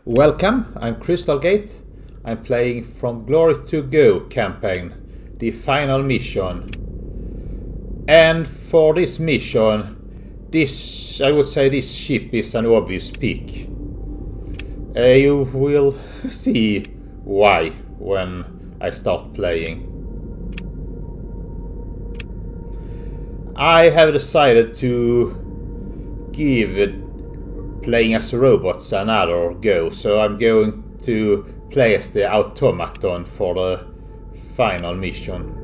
Welcome, I'm Crystalgate. I'm playing From Glory to Go campaign, the final mission. And for this mission, I would say this ship is an obvious pick. You will see why when I start playing. I have decided to give playing as robots another go, so I'm going to play as the automaton for the final mission.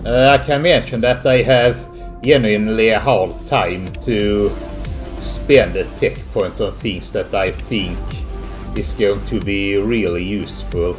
I can mention that I have genuinely a hard time to spend a tech point on things that I think is going to be really useful.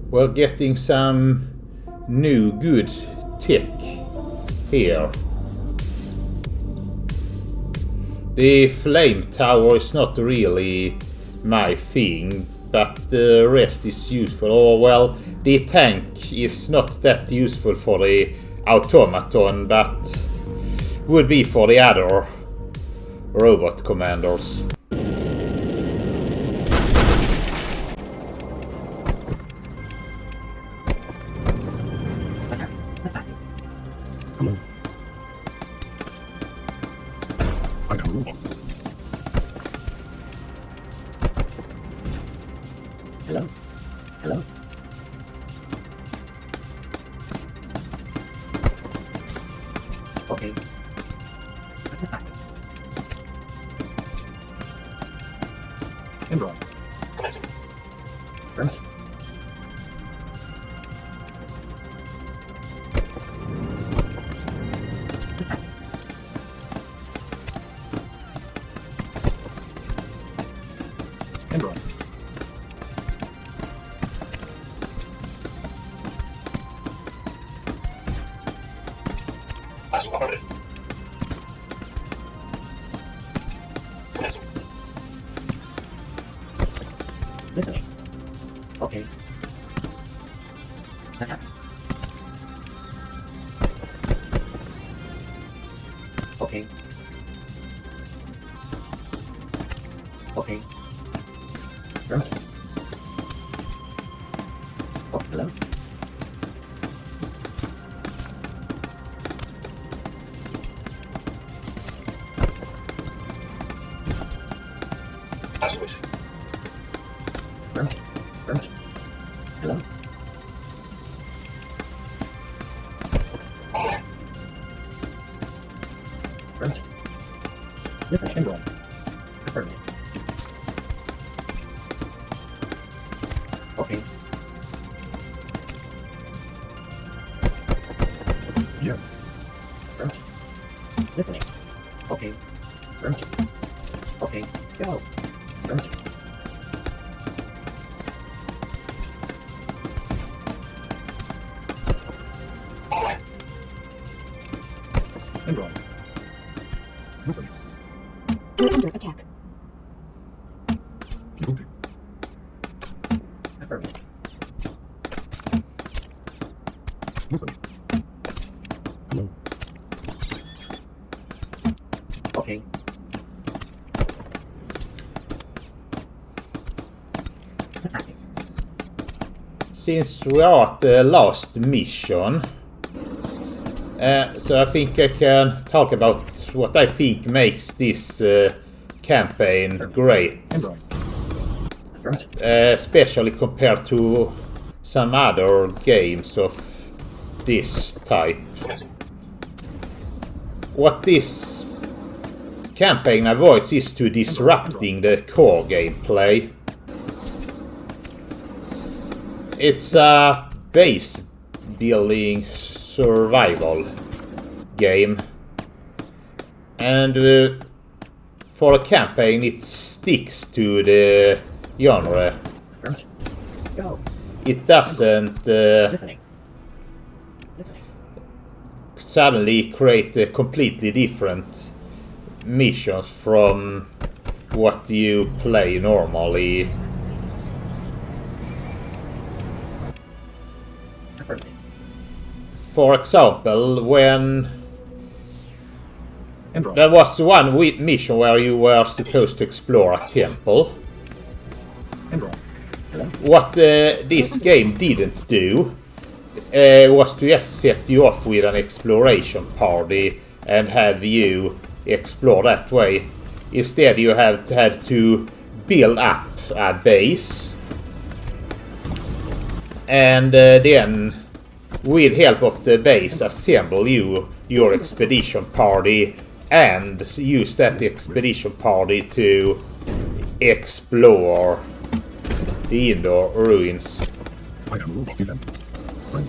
We're getting some new good tech here. The flame tower is not really my thing, but the rest is useful. Or well, the tank is not that useful for the automaton, but would be for the other robot commanders. Come on. I got a robot. Hello. Hello. Okay. Attack. Enroll. Permit. Attack. Enroll. Listening. Okay. Attack. Okay. Okay. Permit. Oh, hello. Permit. Permit. Hello. Permit. Listening. Enroll. Affirmative. Okay. Yes. Permit. Listening. Okay. Permit. Okay. Go. Permit. Enroll. Listening. You're under attack. Guilty. Affirmative. Listening. Hello. Okay. Attacking. Since we are at the last mission, so I think I can talk about what I think makes this campaign great, Enroll. Affirmative. especially compared to some other games of this type. What this campaign avoids is to disrupting the core gameplay. It's a base building survival game, and for a campaign it sticks to the genre. Affirmative. Go. It doesn't Listening. Listening. suddenly create a completely different missions from what you play normally. Affirmative. For example, when Enroll. there was one mission where you were supposed to explore a temple, Enroll. Hello. what this game didn't do was to just set you off with an exploration party and have you explore that way. Instead, you have had to build up a base, and then with help of the base assemble your expedition party and use that expedition party to explore the indoor ruins. I am robot defense. Right.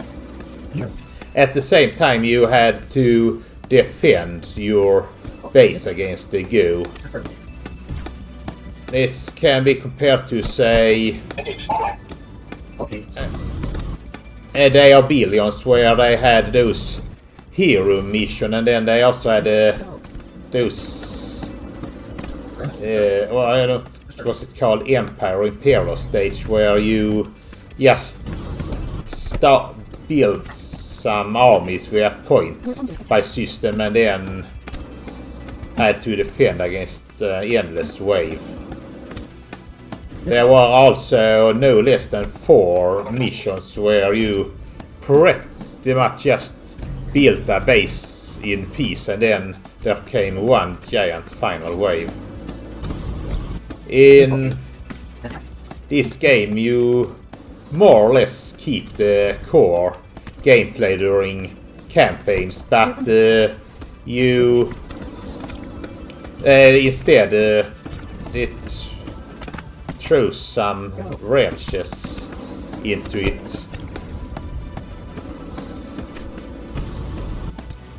Yes. At the same time, you had to defend your base against the goo. Affirmative. This can be compared to, say, Okay. They Are Billions, where they had those hero mission, and then they also had those well, I don't know, what was it called, Empire or Imperial stage, where you just build some armies via points by system and then had to defend against endless wave. There were also no less than 4 missions where you pretty much just built a base in peace, and then there came one giant final wave. In this game you more or less keep the core gameplay during campaigns, but you instead it throws some wrenches into it,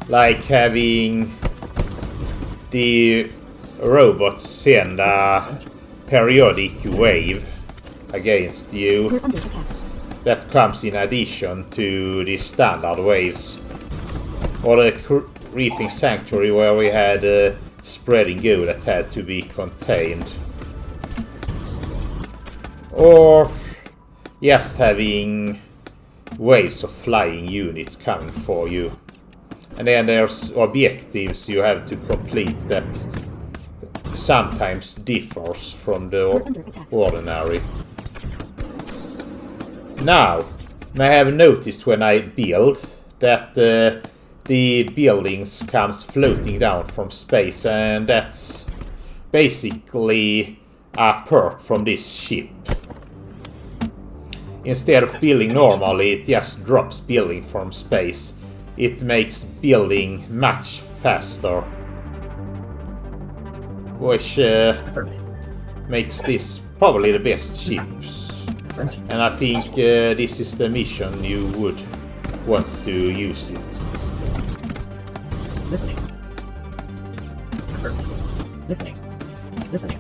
like having the robots send a periodic wave against you. We're under attack. That comes in addition to the standard waves. Or the Reaping Sanctuary, where we had spreading goo that had to be contained. Or just having waves of flying units coming for you. And then there's objectives you have to complete that sometimes differs from the ordinary. Now, I have noticed when I build that the buildings comes floating down from space, and that's basically a perk from this ship. Instead of building normally, it just drops building from space. It makes building much faster, which makes this probably the best ships. And I think this is the mission you would want to use it. Listening. Listening. Listening.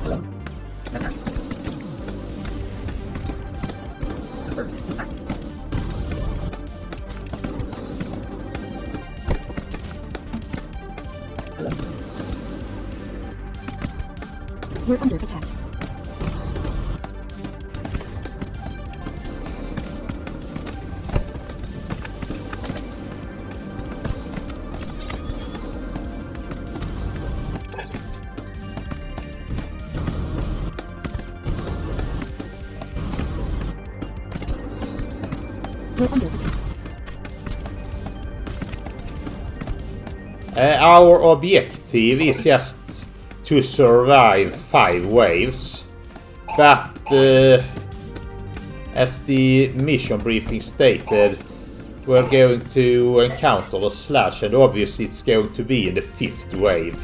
Hello. Attack. Attack. Hello. We're under attack. We're under attack. Our objective is just to survive 5 waves, but as the mission briefing stated, we're going to encounter the Sludge, and obviously it's going to be in the 5th wave.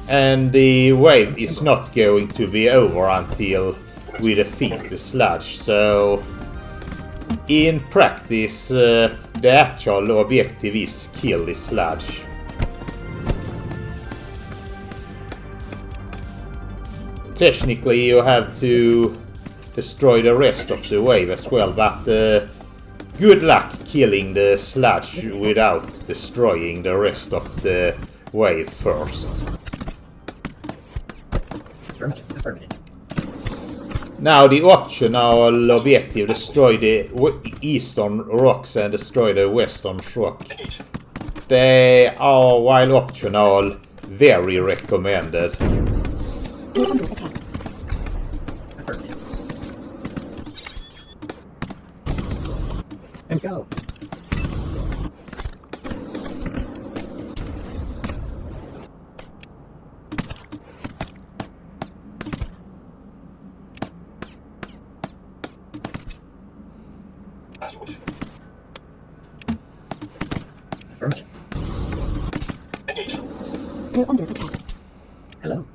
And the wave is not going to be over until we defeat the Sludge, so in practice the actual objective is kill the Sludge. Technically you have to destroy the rest of the wave as well, but good luck killing the Sludge without destroying the rest of the wave first. Affirmative. Now the optional objective, destroy the eastern rocks and destroy the western rock. They are, while optional, very recommended. We're under attack. Affirmative. And go. Affirmative. We're under attack. Hello.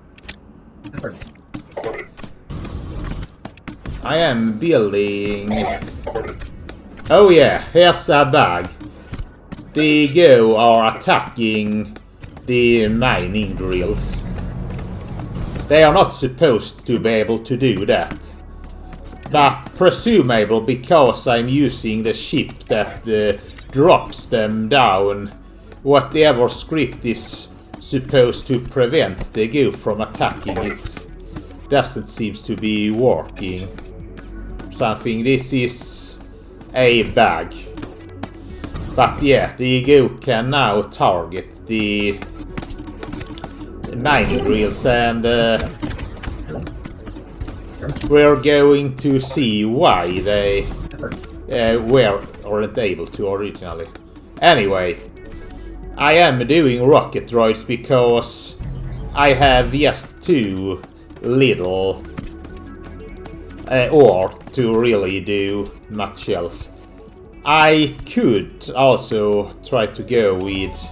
Affirmative. I am building... Oh yeah, here's a bug. The Go are attacking the mining drills. They are not supposed to be able to do that. But presumable, because I'm using the ship that drops them down, whatever script is supposed to prevent the Go from attacking it doesn't seem to be working. Something, this is a bug. But yeah, the Go can now target the mining drills, and we're going to see why they weren't able to originally. Anyway, I am doing rocket droids because I have just 2 little or to really do much else. I could also try to go with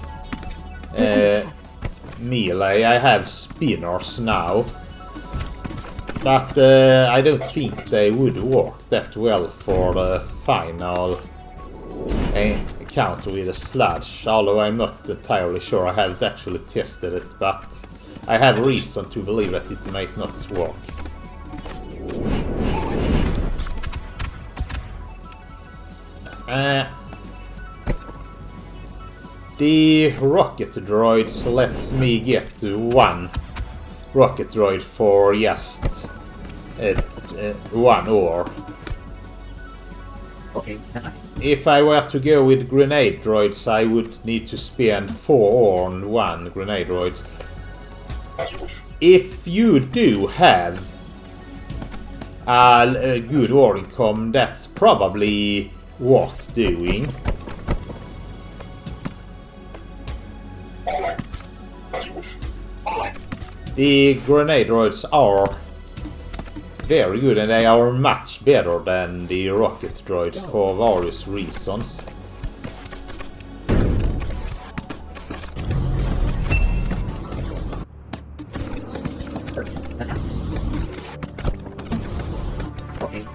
melee. I have spinners now, but I don't think they would work that well for the final encounter with a sludge, although I'm not entirely sure. I haven't actually tested it, but I have reason to believe that it might not work. The rocket droids lets me get to one rocket droid for just one ore. Okay, that's fine. If I were to go with grenade droids, I would need to spend 4 ore on one grenade droids. If you do have a good ore income, that's probably worth doing. The grenade droids are very good, and they are much better than the rocket droids for various reasons. Okay.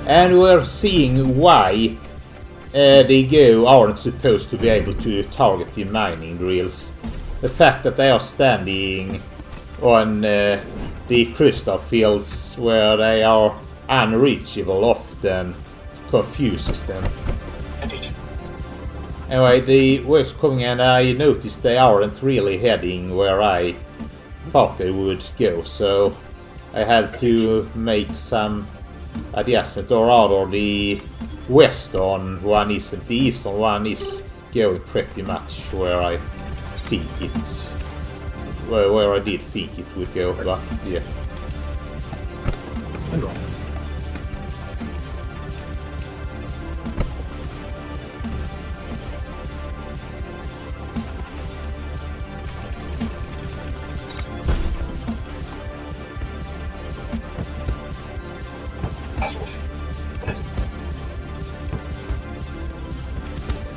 And we're seeing why the Go aren't supposed to be able to target the mining drills. The fact that they are standing on the crystal fields where they are unreachable often confuses them. Anyway, the waves coming, and I noticed they aren't really heading where I thought they would go, so I have to make some adjustment, or rather the western one isn't. The eastern one is going pretty much where I think it, where I did think it would go, but yeah. And roll.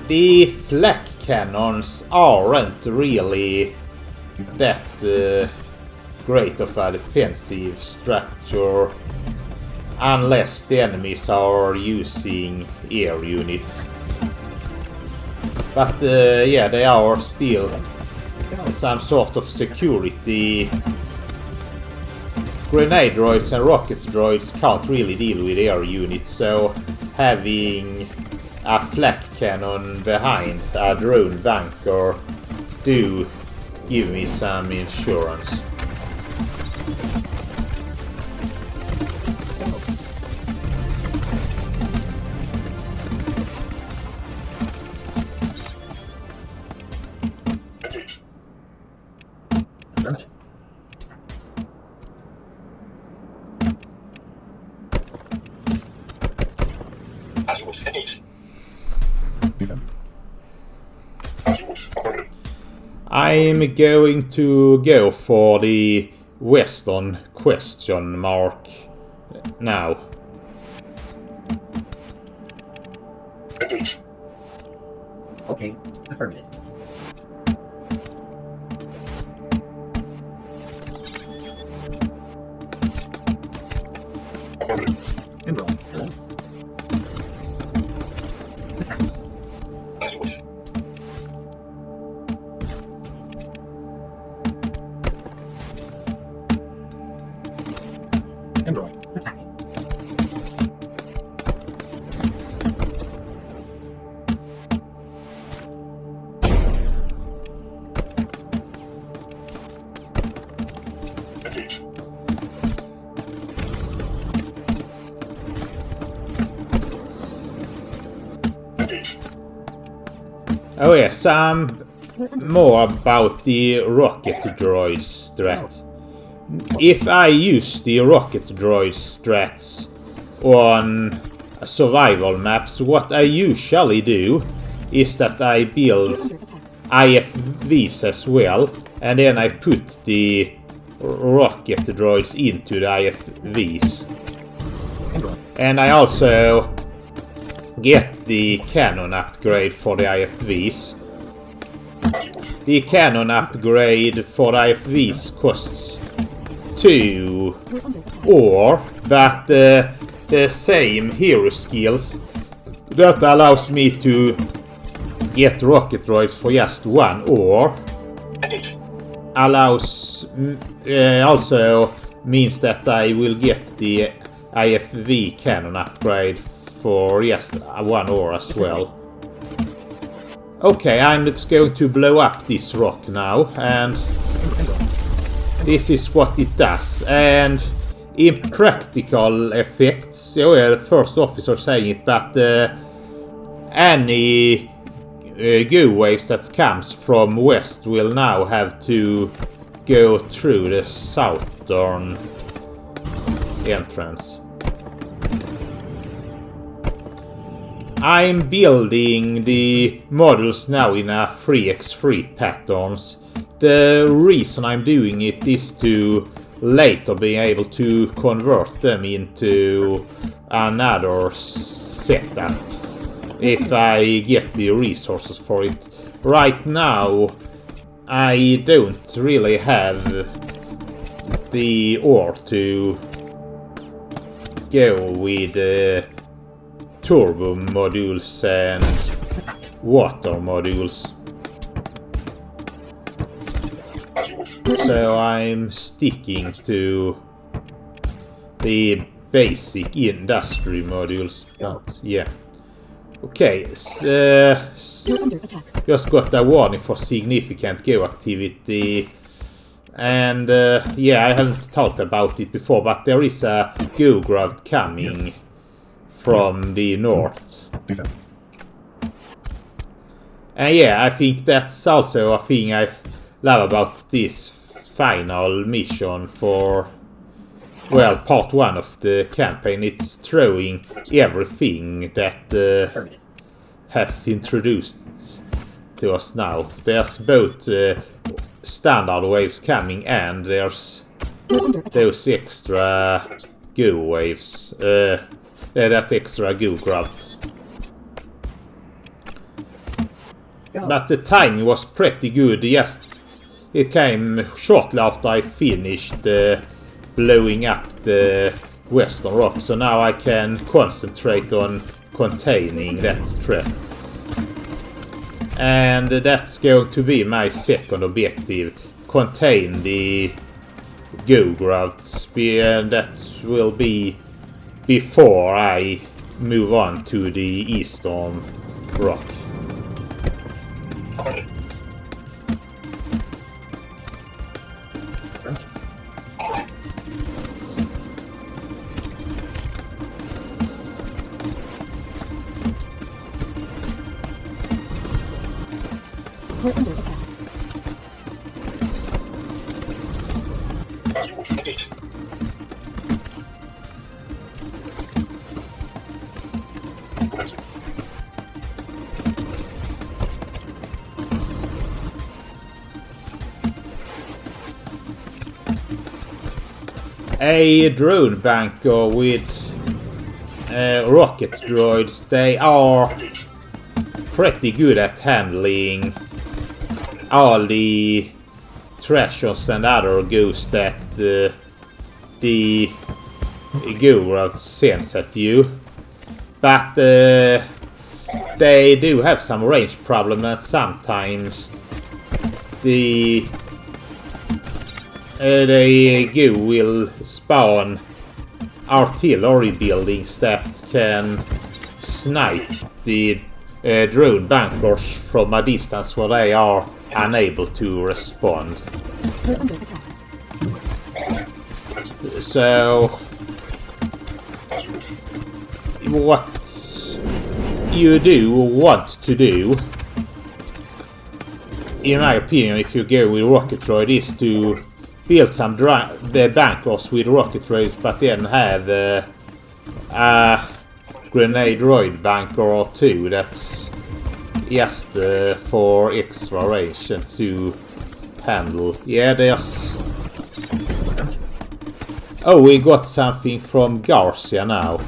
The flak cannons aren't really that great of a defensive structure unless the enemies are using air units. But yeah, they are still some sort of security. Grenade droids and rocket droids can't really deal with air units, so having a flak cannon behind a drone bunker do give me some insurance. Affirmative. Defend. I'm going to go for the western question mark now. Okay, affirmative. And roll. Hello? And roll. Attacking. Oh yes, more about the rocket droids threat. if I use the rocket droid strats on survival maps, what I usually do is that I build We're under attack. IFVs as well, and then I put the rocket droids into the IFVs. And I also get the cannon upgrade for the IFVs. The cannon upgrade for the IFVs costs 2 We're under attack. ore, but the same hero skills that allows me to get rocket droids for just 1 ore allows also means that I will get the IFV cannon upgrade for just 1 ore as well. Okay, I'm just going to blow up this rock now, and this is what it does. And in practical effects, the first officer saying it, but any goo waves that comes from west will now have to go through the southern entrance. I'm building the modules now in a 3x3 patterns. The reason I'm doing it is to later be able to convert them into another setup if I get the resources for it. Right now I don't really have the ore to go with turbo modules and water modules. So I'm sticking to the basic industry modules. But yeah. Okay, We're under attack. just got a warning for significant go activity. And yeah, I haven't talked about it before, but there is a go graft coming from the north. Defend. And yeah, I think that's also a thing I love about this final mission for, well, part 1 of the campaign. It's throwing everything that Affirmative. has introduced to us now. There's both standard waves coming, and there's We're under attack. those extra go waves. That extra go graft. Go. But the timing was pretty good. Just it came shortly after I finished blowing up the western rock, so now I can concentrate on containing that threat. And that's going to be my second objective: contain the go grafts, and that will be before I move on to the eastern rock. We're under attack. A drone bunker with rocket droids, they are pretty good at handling all the treasures and other ghosts that the go graft sends at you. But they do have some range problem, and sometimes the go will spawn artillery buildings that can snipe the drone bunkers from a distance where they are unable to respond. We're under attack. So what you do want to do, in my opinion, if you go with rocket droid, is to build some the bunkers with rocket droids, but then have a grenade droid bunker or two that's just for extra range and to handle. Yeah, there's... Oh, we got something from Garcia now.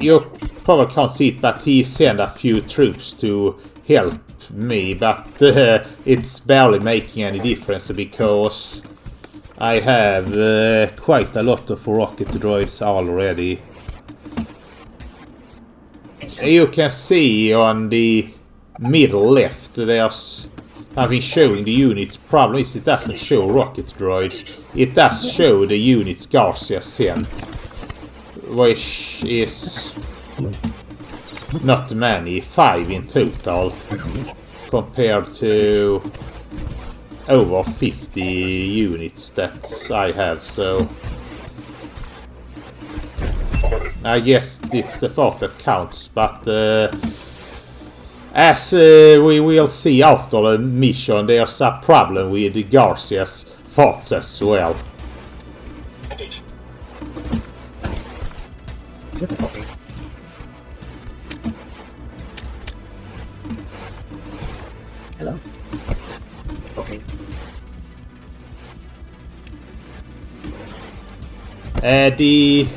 You probably can't see it, but he sent a few troops to help me, but it's barely making any difference because I have quite a lot of rocket droids already. You can see on the middle left there's something showing the units. Problem is it doesn't show rocket droids. It does show the units Garcia sent, which is not many, 5 in total, compared to over 50 units that I have, so I guess it's the thought that counts, but as we will see after the mission, there's a problem with Garcia's thoughts as well. Just a copy. Hello. Okay. The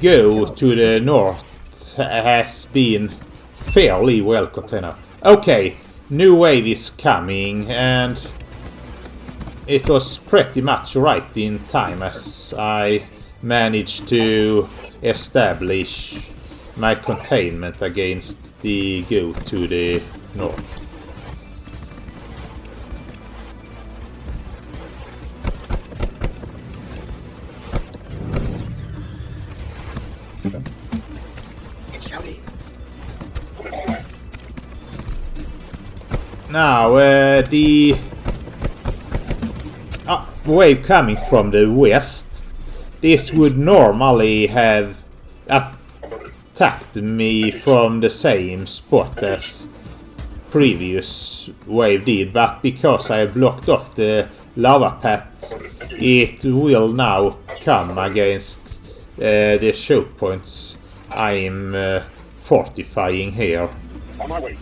go to the north has been fairly well contained. Okay, new wave is coming, and it was pretty much right in time as I managed to establish my containment against the go to the north. Now, the wave coming from the west, this would normally have attacked me from the same spot as previous wave did, but because I blocked off the lava path, it will now come against the choke points I'm fortifying here. On my way.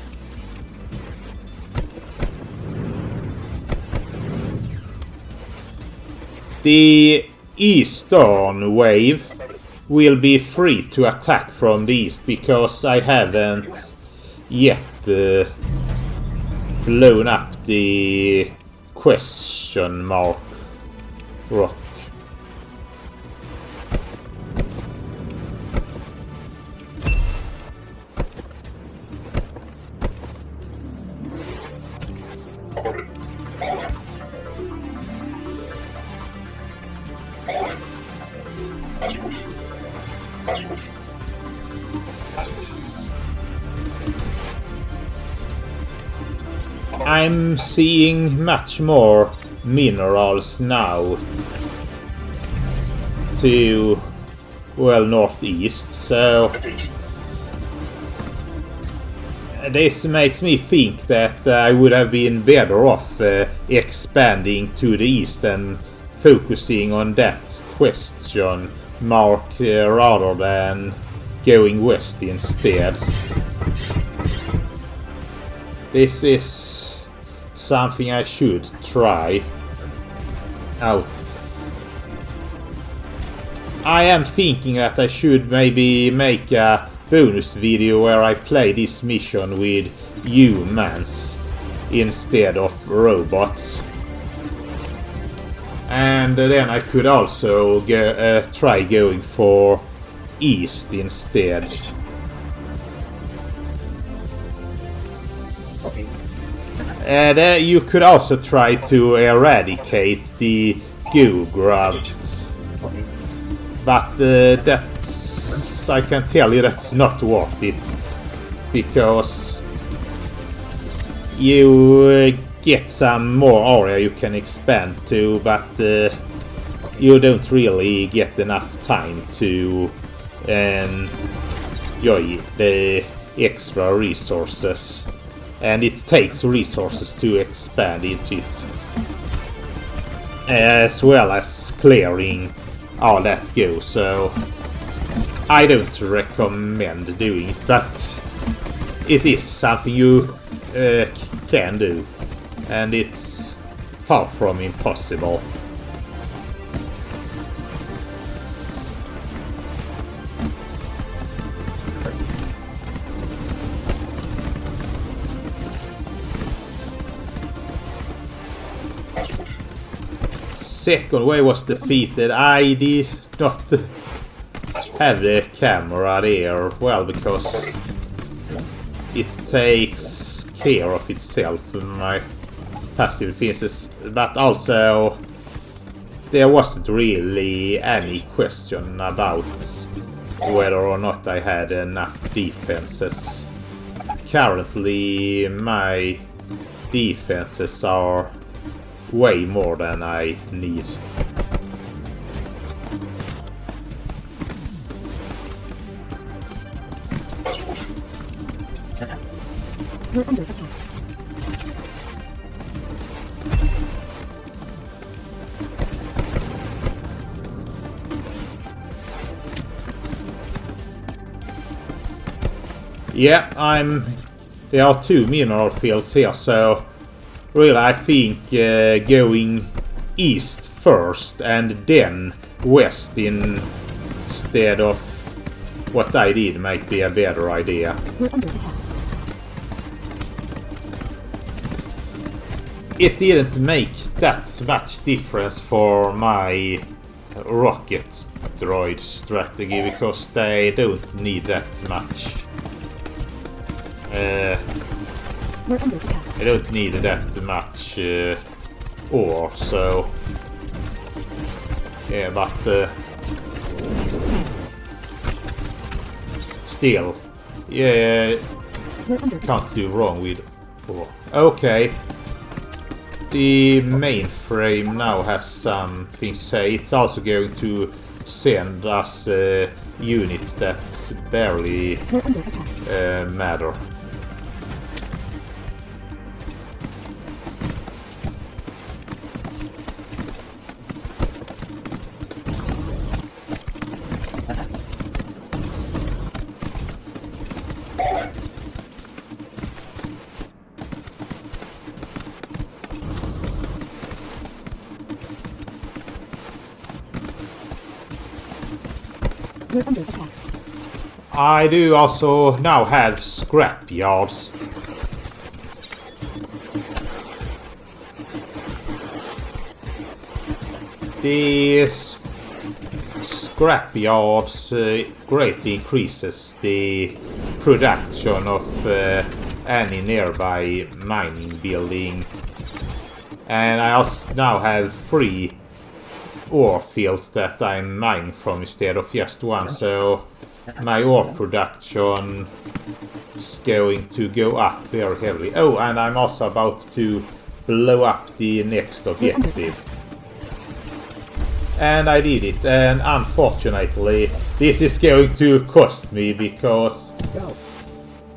The eastern wave will be free to attack from the east because I haven't yet blown up the question mark rock. I'm seeing much more minerals now to, well, northeast, so this makes me think that I would have been better off expanding to the east and focusing on that question mark rather than going west instead. This is something I should try out. I am thinking that I should maybe make a bonus video where I play this mission with humans instead of robots. And then I could also try going for east instead. You could also try to eradicate the goo grunt. But that's... I can tell you that's not worth it. Because you get some more area you can expand to, but you don't really get enough time to enjoy the extra resources. And it takes resources to expand into it. As well as clearing all that goes, so I don't recommend doing it, but it is something you can do, and it's far from impossible. Second wave was defeated. I did not have the camera there, well, because it takes care of itself, my passive defenses, but also there wasn't really any question about whether or not I had enough defenses. Currently my defenses are way more than I need. You're under attack. Yeah, there are 2 mineral fields here, so really I think going east first and then west instead of what I did might be a better idea. You're under attack. It didn't make that much difference for my rocket droid strategy because they don't need that much. You're under attack. I don't need that much ore, so yeah, but still, yeah, You're under attack. can't do wrong with ore. Okay, the mainframe now has something to say. It's also going to send us units that barely You're under attack. matter. You're under attack. I do also now have scrap yards. The scrap yards greatly increases the production of any nearby mining building. And I also now have 3 ore fields that I'm mining from instead of just one, so my ore production is going to go up very heavily. Oh, and I'm also about to blow up the next objective. And I did it, and unfortunately this is going to cost me because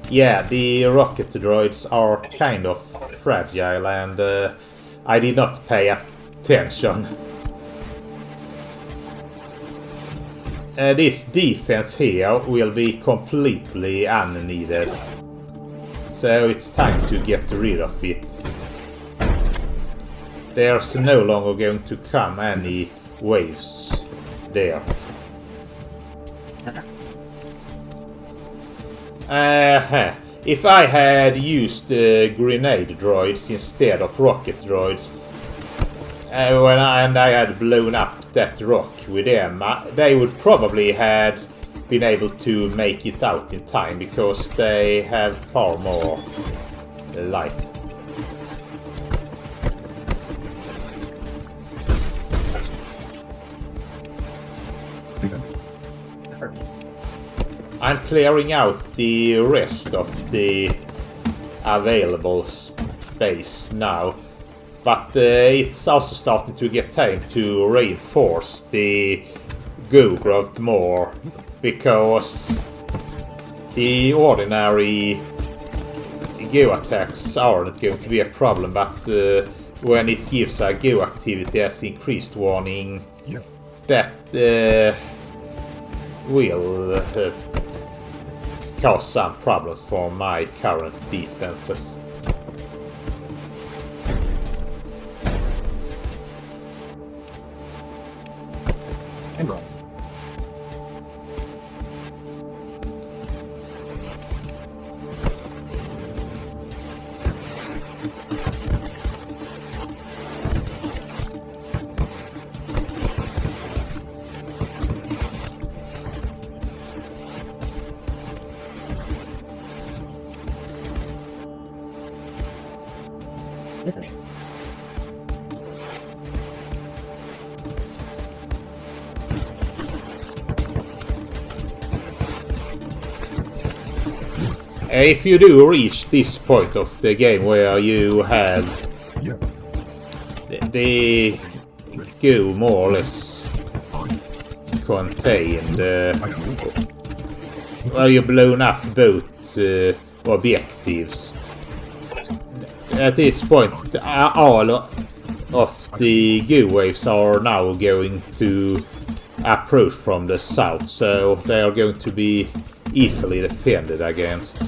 yeah, the rocket droids are kind of fragile and I did not pay attention. This defense here will be completely unneeded. So it's time to get rid of it. There's no longer going to come any waves there. If I had used grenade droids instead of rocket droids, and I had blown up that rock with them, they would probably had been able to make it out in time because they have far more life. I'm clearing out the rest of the available space now. But it's also starting to get time to reinforce the go-growth more, because the ordinary go attacks aren't going to be a problem, but when it gives a go activity as increased warning, Yes. that will cause some problems for my current defenses. And roll. Listening. If you do reach this point of the game where you have Yes. the go more or less contained, I got roll. well, you've blown up both objectives. At this point, all of the go waves are now going to approach from the south, so they are going to be easily defended against.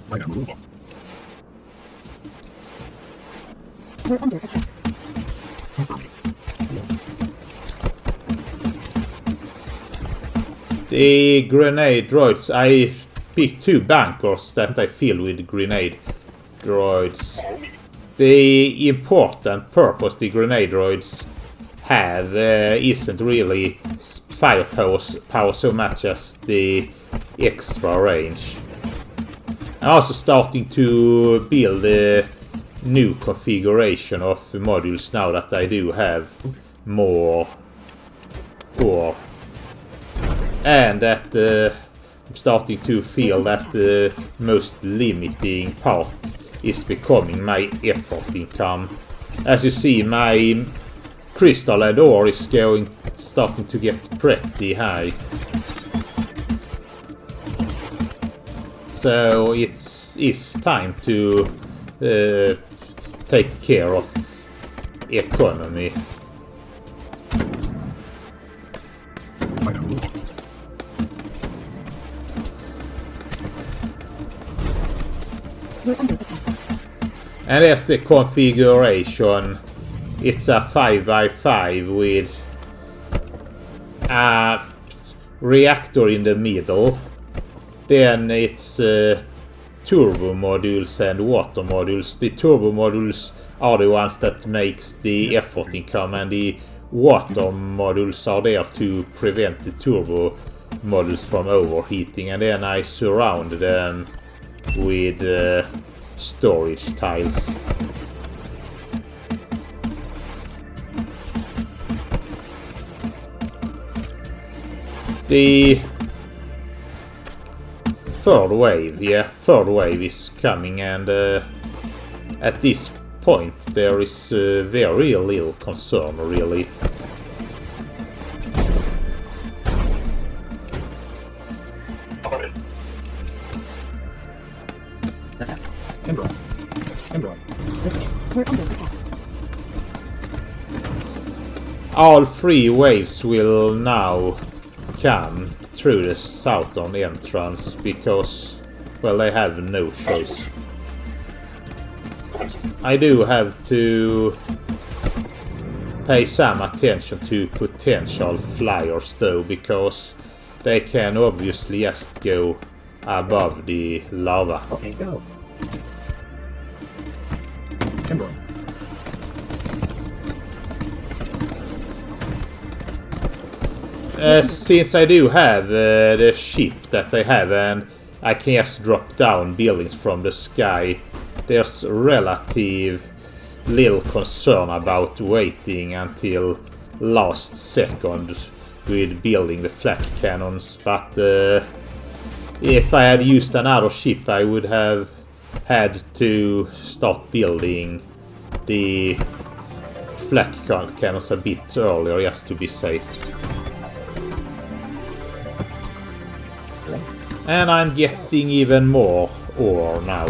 I got roll. We're under attack. The grenade droids, I picked 2 bunkers that I fill with grenade droids. The important purpose the grenade droids have isn't really firepower so much as the extra range. I'm also starting to build a new configuration of modules now that I do have more core. And that I'm starting to feel that the most limiting part is becoming my effort income. As you see, my crystal and ore is starting to get pretty high. So it's time to take care of economy. I got roll. We're under attack. And there's the configuration. It's a 5x5 with a reactor in the middle. Then it's turbo modules and water modules. The turbo modules are the ones that makes the effort income, and the water modules are there to prevent the turbo modules from overheating. And then I surround them with storage tiles. The third wave is coming, and at this point there is very little concern really. Attack. And roll. And roll. Listening. We're under attack. All 3 waves will now come through the southern entrance because, well, they have no choice. I do have to pay some attention to potential flyers though, because they can obviously just go above the lava. Okay, go. And roll. Since I do have the ship that I have, and I can just drop down buildings from the sky, there's relative little concern about waiting until last second with building the flak cannons. But if I had used another ship, I would have had to start building the flak cannons a bit earlier just to be safe. And I'm getting even more ore now.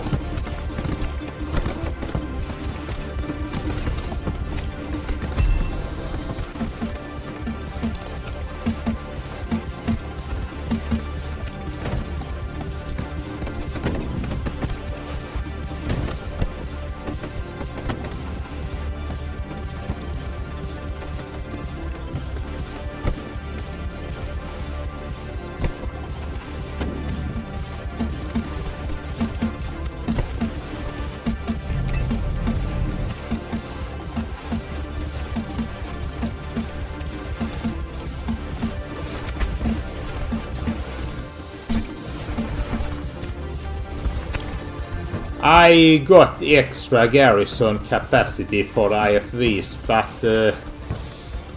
I got extra garrison capacity for the IFVs, but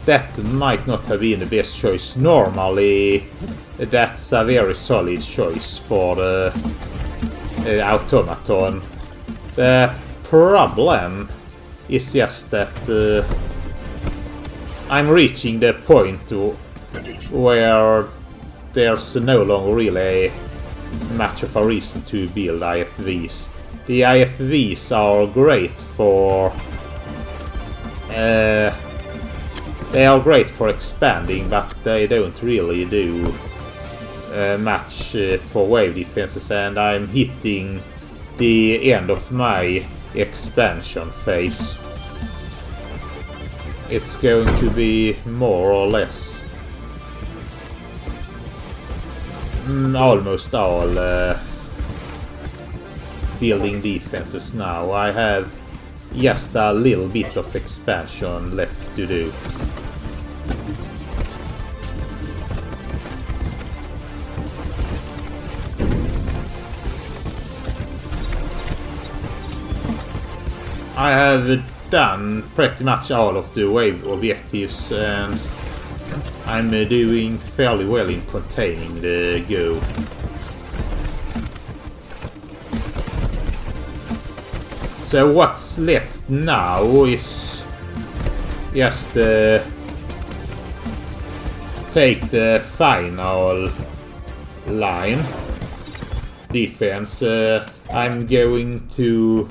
that might not have been the best choice. Normally, that's a very solid choice for the automaton. The problem is just that I'm reaching the point where there's no longer really much of a reason to build IFVs. The IFVs are great for they are great for expanding, but they don't really do much for wave defenses, and I'm hitting the end of my expansion phase. It's going to be more or less almost all building defenses now. I have just a little bit of expansion left to do. I have done pretty much all of the wave objectives, and I'm doing fairly well in containing the go. So what's left now is just take the final line defense. I'm going to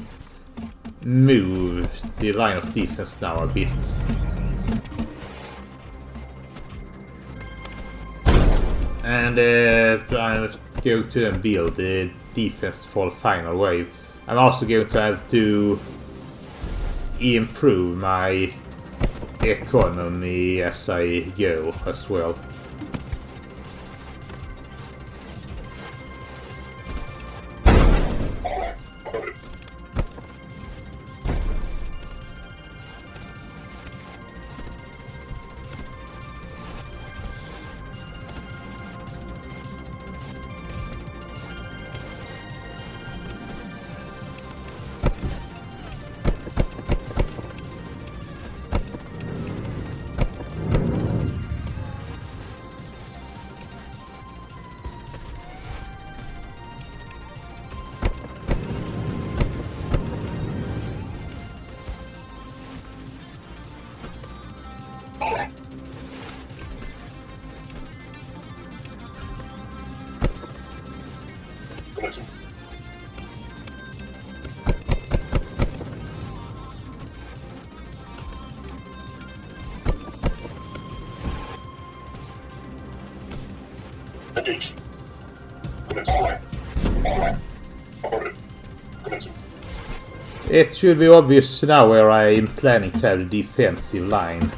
move the line of defense now a bit. And I'm going to build the defense for the final wave. I'm also going to have to improve my economy as I go as well. It should be obvious now where I'm planning to have the defensive line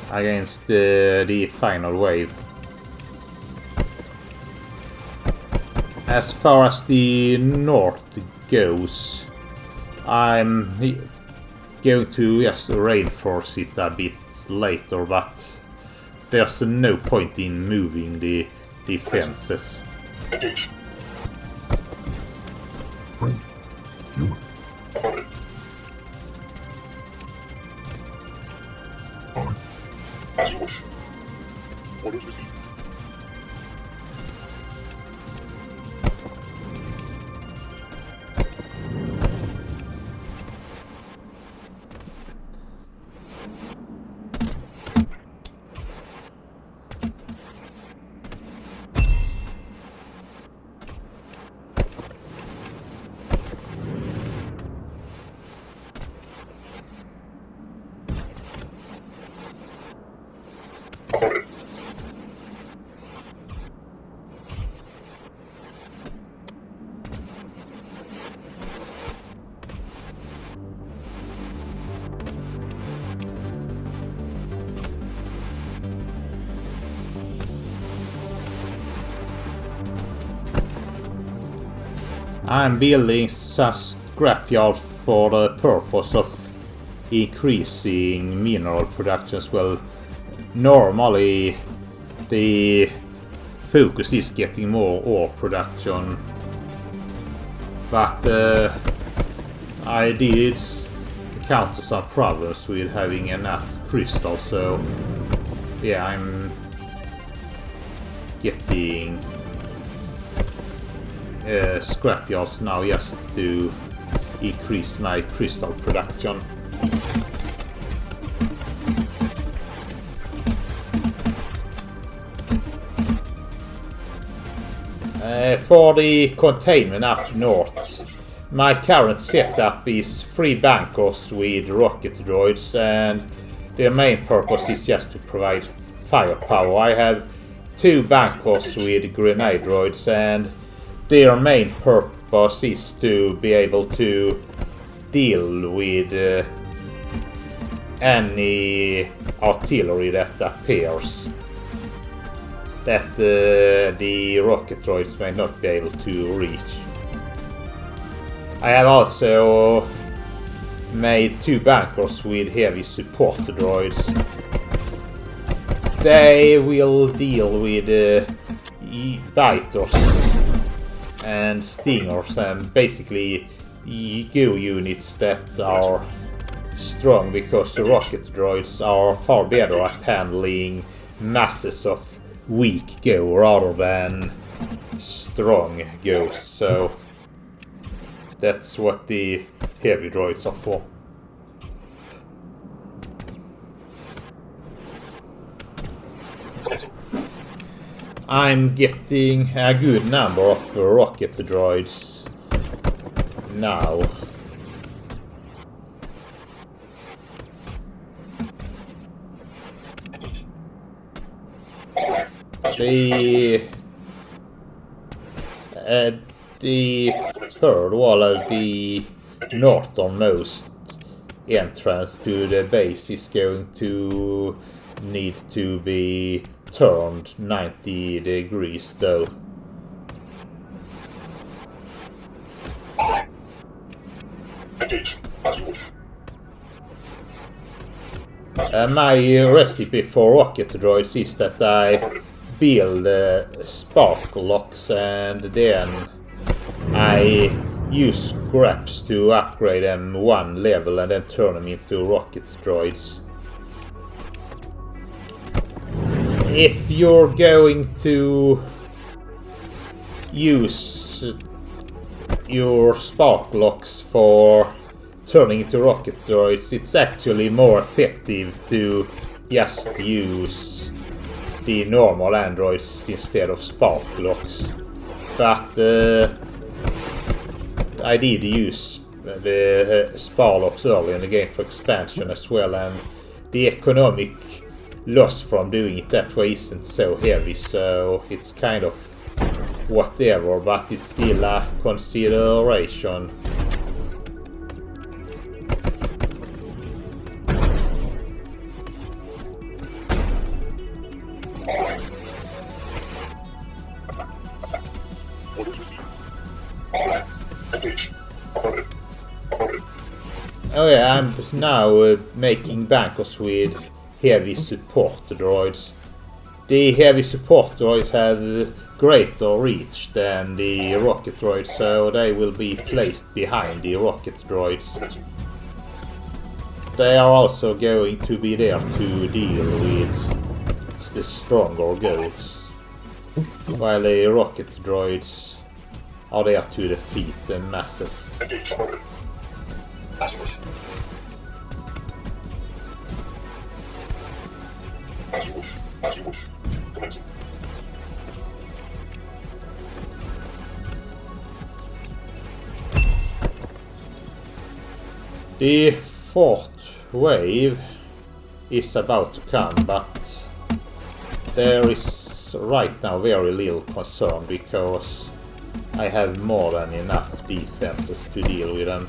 against the final wave. As far as the north goes, I'm going to just reinforce it a bit later, but there's no point in moving the defenses. Right. You. On. As you wish. Orders received. I'm building a scrapyard for the purpose of increasing mineral production as well. Normally the focus is getting more ore production, but I did encounter some problems with having enough crystals, so yeah, I'm getting scrapyards now just to increase my crystal production. For the containment up north, my current setup is 3 bunkers with rocket droids, and their main purpose is just to provide firepower. I have 2 bunkers with grenade droids, and their main purpose is to be able to deal with any artillery that appears that the rocket droids may not be able to reach. I have also made 2 bunkers with heavy support droids. They will deal with biters and stingers, and basically go units that are strong, because the rocket droids are far better at handling masses of weak go rather than strong goes. So that's what the heavy droids are for. I'm getting a good number of rocket droids now. The third wall of the northernmost entrance to the base is going to need to be turned 90 degrees though. My recipe for rocket droids is that I build spark locks, and then I use scraps to upgrade them 1 level and then turn them into rocket droids. If you're going to use your spark locks for turning into rocket droids, it's actually more effective to just use the normal androids instead of spark locks. But I did use the spark locks early in the game for expansion as well, and the economic loss from doing it that way isn't so heavy, so it's kind of whatever, but it's still a consideration. Oh yeah, I'm now making bunkers with heavy support droids. The heavy support droids have greater reach than the rocket droids, so they will be placed behind the rocket droids. They are also going to be there to deal with the stronger goals, while the rocket droids are there to defeat the masses. The 4th wave is about to come, but there is right now very little concern because I have more than enough defenses to deal with them.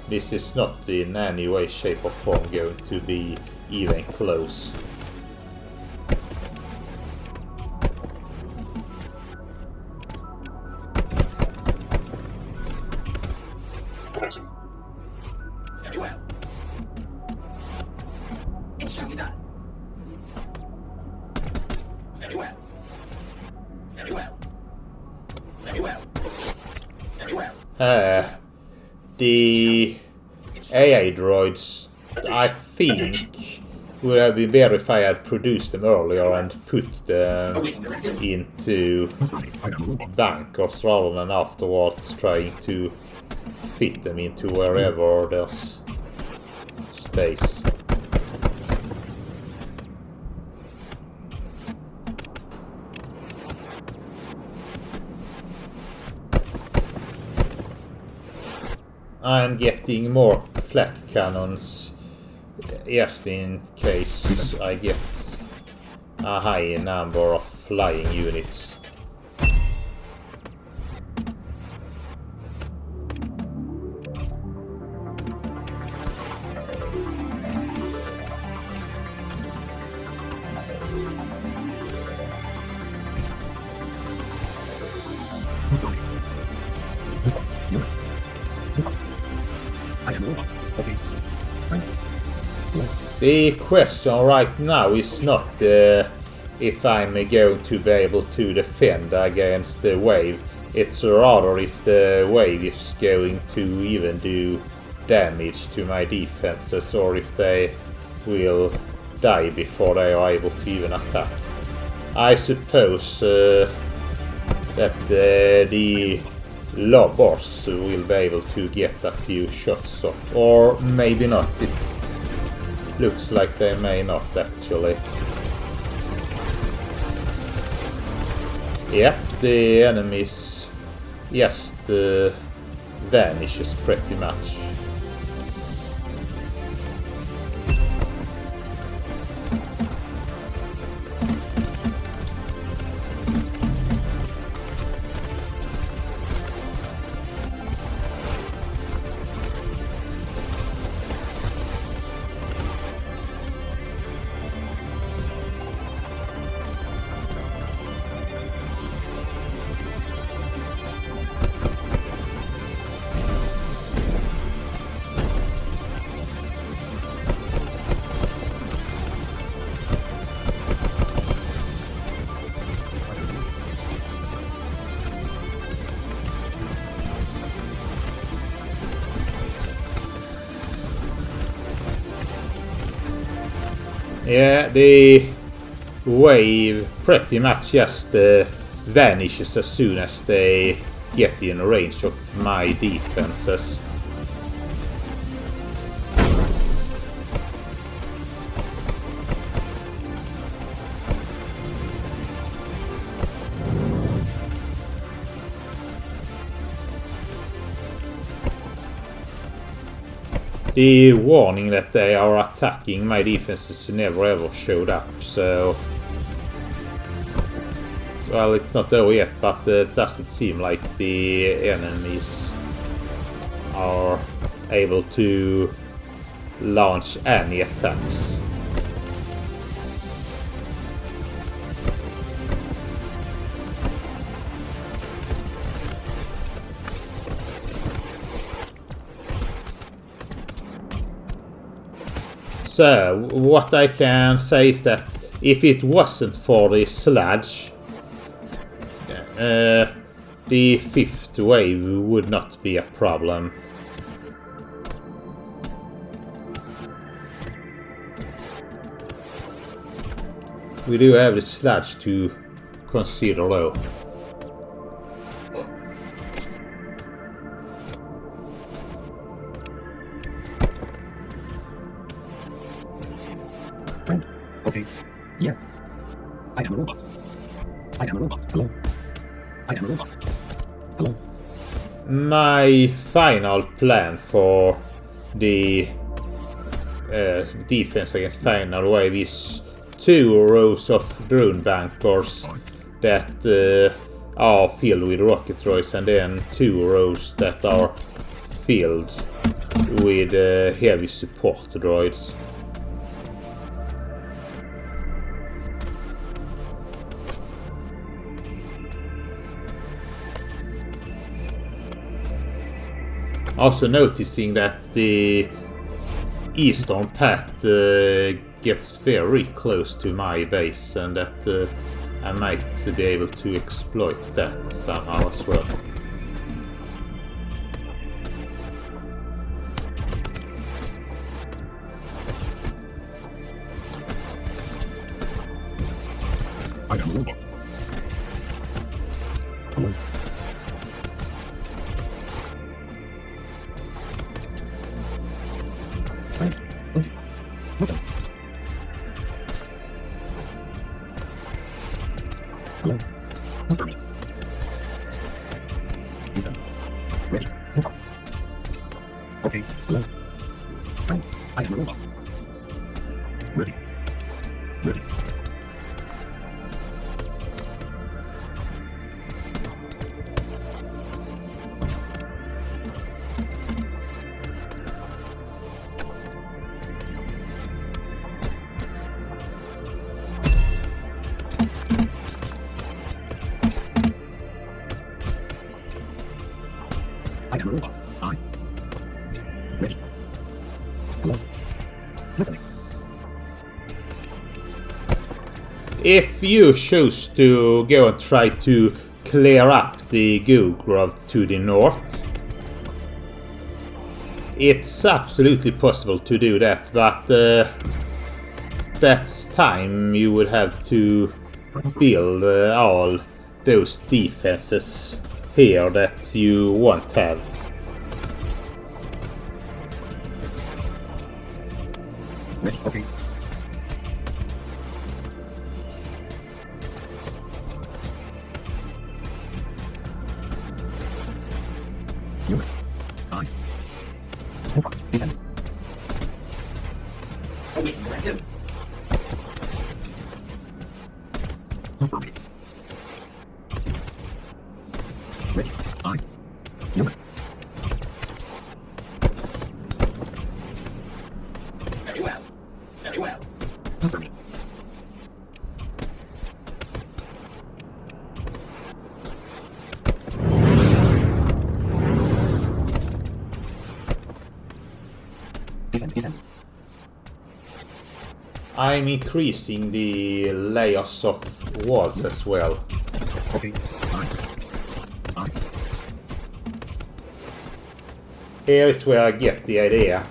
This is not in any way, shape or form going to be even close. Very well. It shall be done. Very well. Very well. Very well. Very well. The AI droids, I think, would have been better if I had produced them earlier and put them into bunkers rather than afterwards trying to fit them into wherever there's space. I'm getting more flak cannons just in case I get a high number of flying units. I am robot. Okay. Fine. The question right now is not if I'm going to be able to defend against the wave. It's rather if the wave is going to even do damage to my defenses or if they will die before they are able to even attack. I suppose that the lobbers will be able to get a few shots off, or maybe not. It looks like they may not actually. Yep, the enemies just vanishes pretty much. Yeah, the wave pretty much just vanishes as soon as they get in range of my defenses. The warning that they are attacking my defenses never ever showed up, so... Well, it's not over yet, but it doesn't seem like the enemies are able to launch any attacks. So, what I can say is that if it wasn't for the sludge, the fifth wave would not be a problem. We do have the sludge to consider though. Friend. Okay. Yes. I am a robot. I am a robot. Hello. I am a robot. Hello. My final plan for the defense against final wave is 2 rows of drone bunkers that are filled with rocket droids, and then 2 rows that are filled with heavy support droids. Also noticing that the eastern path gets very close to my base, and that I might be able to exploit that somehow as well. I am a robot. Hello. Right. Okay. Listen. Hello. Answer me. Listen. Ready. Report. Okay. Hello. Right. I am a robot. Ready. Ready. I am a robot. I. Ready. Hello. Listening. If you choose to go and try to clear up the Goo Grove to the north, it's absolutely possible to do that, but that's time you would have to build all those defenses here that you won't have. Ready. Okay. Unit. I. Report. Defend. Awaiting directive. Affirmative. Ready. I. Unit. Very well. Very well. Affirmative. Defend. Defend. I'm increasing the layers of walls as well. Okay. I. Here is where I get the idea.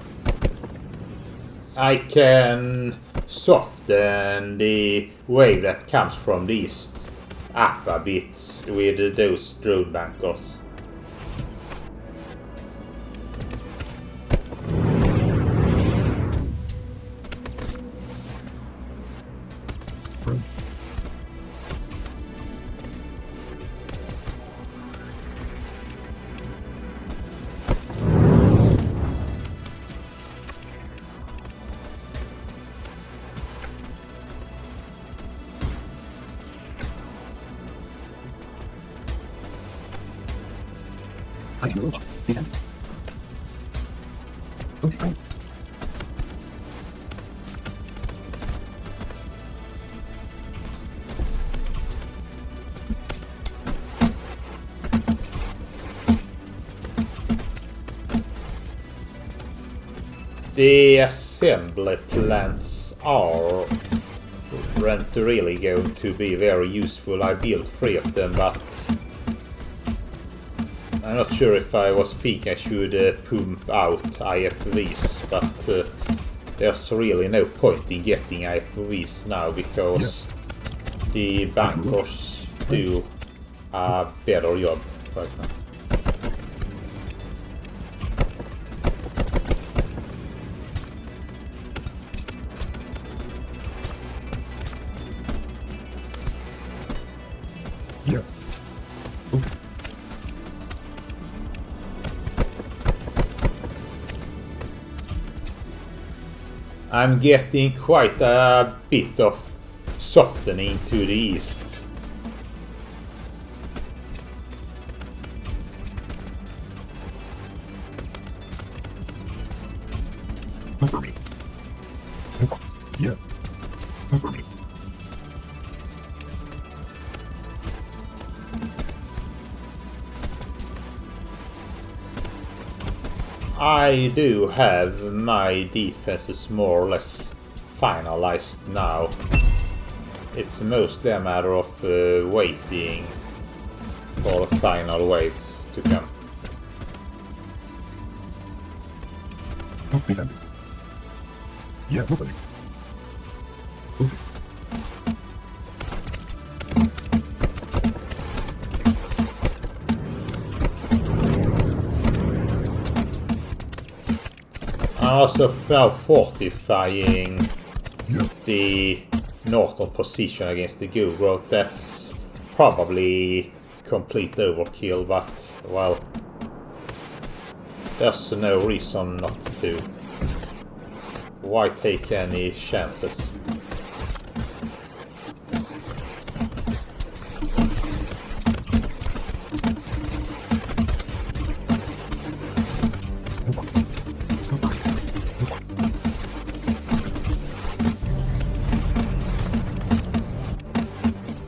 I can soften the wave that comes from the east up a bit with those drone bunkers. Room. I am a robot. Defend. Okay. Right. The assembly plants aren't really going to be very useful. I built 3 of them, but I'm not sure if I was thinking I should pump out IFVs, but there's really no point in getting IFVs now because the bunkers do a better job right now. Yes. Okay. I'm getting quite a bit of softening to the east. Affirmative. Advance. Yes. Affirmative. I do have my defenses more or less finalized now. It's mostly a matter of waiting for the final waves to come. Off defending. Yeah, listening. Okay. I'm also now fortifying Yes. the northern position against the goo growth. That's probably complete overkill, but well, there's no reason not to. Why take any chances?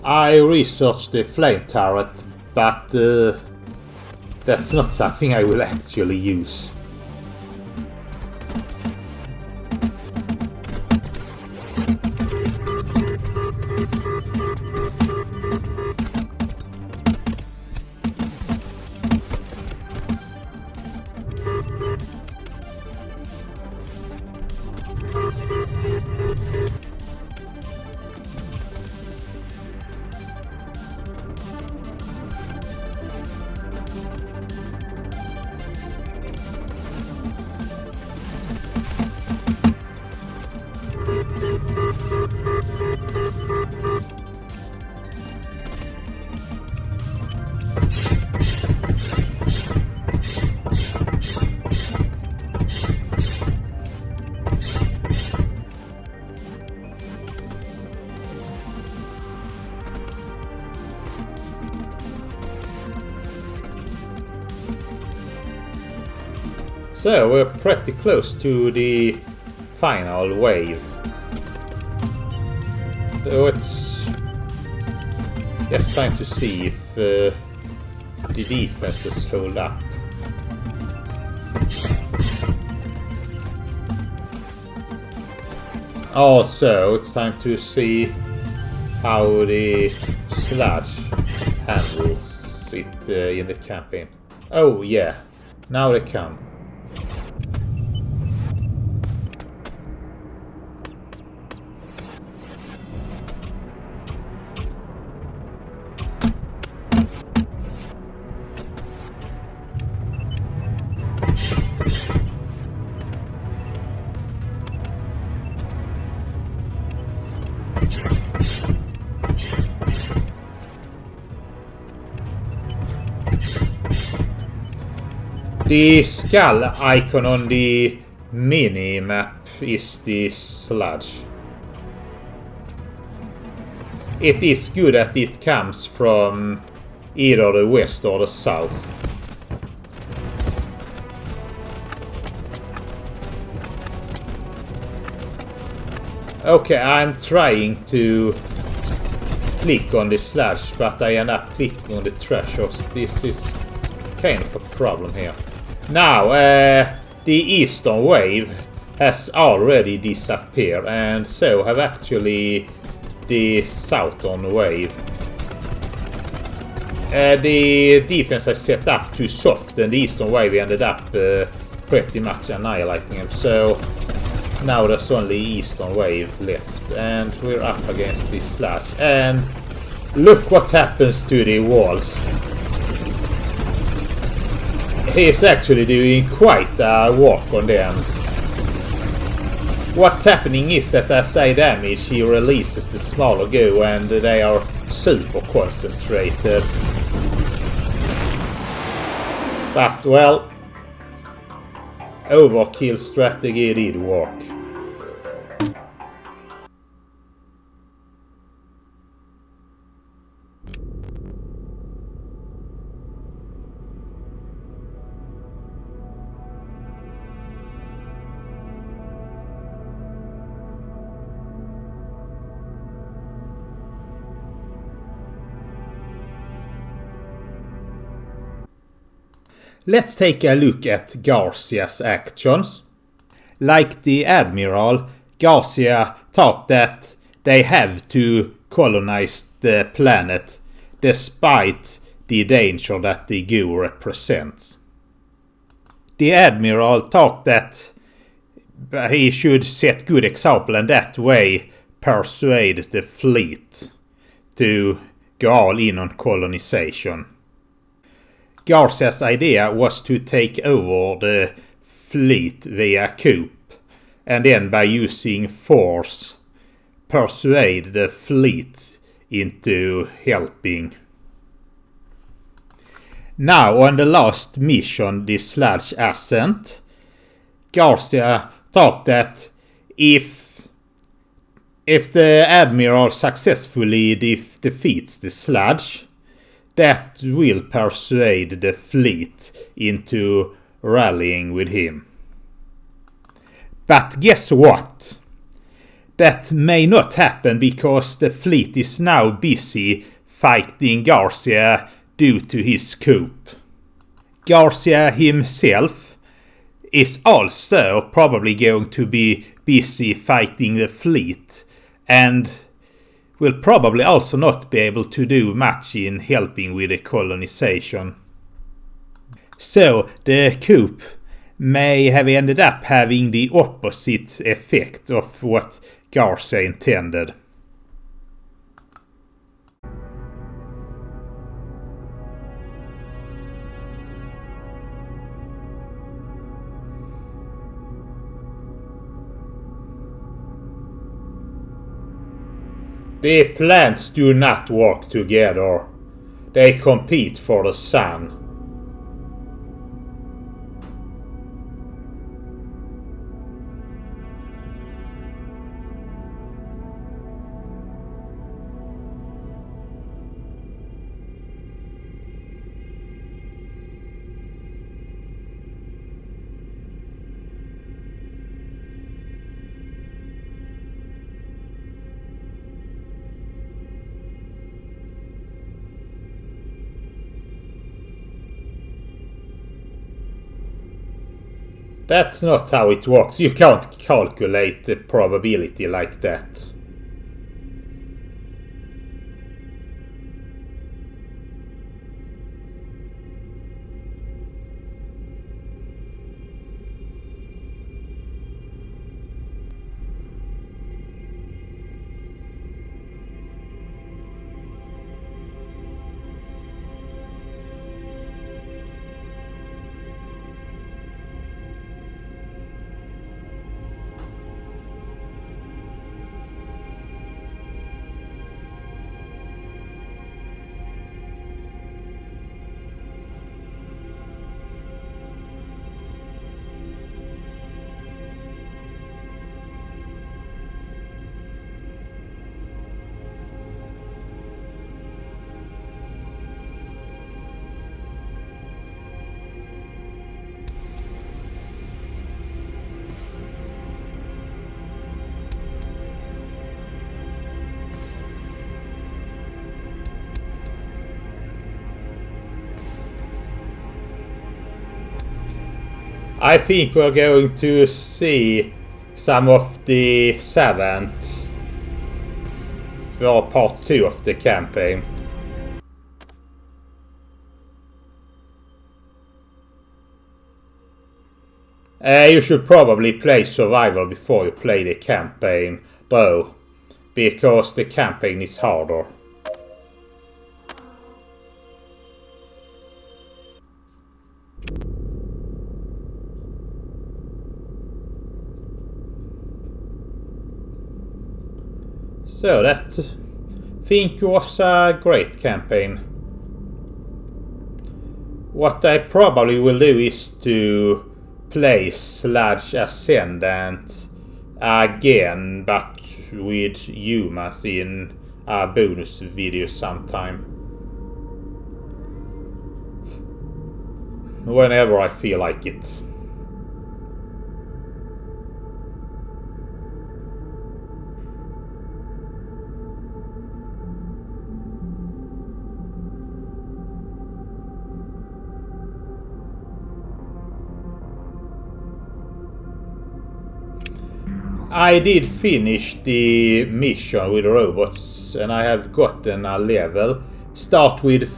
I researched the flame turret, but that's not something I will actually use. So we're pretty close to the final wave. So it's just time to see if the defenses hold up. Also, it's time to see how the Sludge handles it in the campaign. Oh yeah, now they come. The skull icon on the mini-map is the Sludge. It is good that it comes from either the west or the south. Okay, I'm trying to click on the Sludge, but I end up clicking on the treasures. This is kind of a problem here. Now, the eastern wave has already disappeared, and so have actually the southern wave. The defense I set up to soften the eastern wave ended up pretty much annihilating him, so now there's only eastern wave left, and we're up against the Sludge. And look what happens to the walls. He's actually doing quite a work on them. What's happening is that as I damage, he releases the smaller goo, and they are super concentrated. But well, overkill strategy did work. Let's take a look at Garcia's actions. Like the Admiral, Garcia thought that they have to colonize the planet despite the danger that the goo represents. The Admiral thought that he should set good example and that way persuade the fleet to go all in on colonization. Garcia's idea was to take over the fleet via coup, and then by using force persuade the fleet into helping. Now on the last mission, the Sludge ascent, Garcia thought that if the Admiral successfully defeats the Sludge, that will persuade the fleet into rallying with him. But guess what? That may not happen because the fleet is now busy fighting Garcia due to his coup. Garcia himself is also probably going to be busy fighting the fleet and will probably also not be able to do much in helping with the colonization. So the coup may have ended up having the opposite effect of what Garcia intended. The plants do not work together. They compete for the sun. That's not how it works. You can't calculate the probability like that. I think we're going to see some of the Savant for part 2 of the campaign. You should probably play Survivor before you play the campaign, though, because the campaign is harder. So that I think was a great campaign. What I probably will do is to play Sludge Ascendant again, but with humans in a bonus video sometime. Whenever I feel like it. I did finish the mission with robots and I have gotten a level. Start with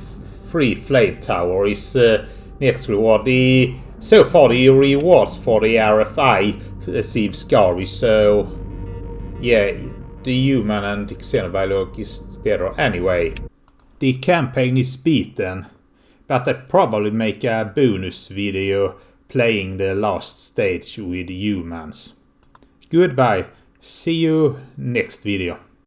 3 flame tower is next reward. So far the rewards for the RFI seems garbage, so yeah, the human and the xenobiolog is better anyway. The campaign is beaten, but I probably make a bonus video playing the last stage with humans. Goodbye, see you next video.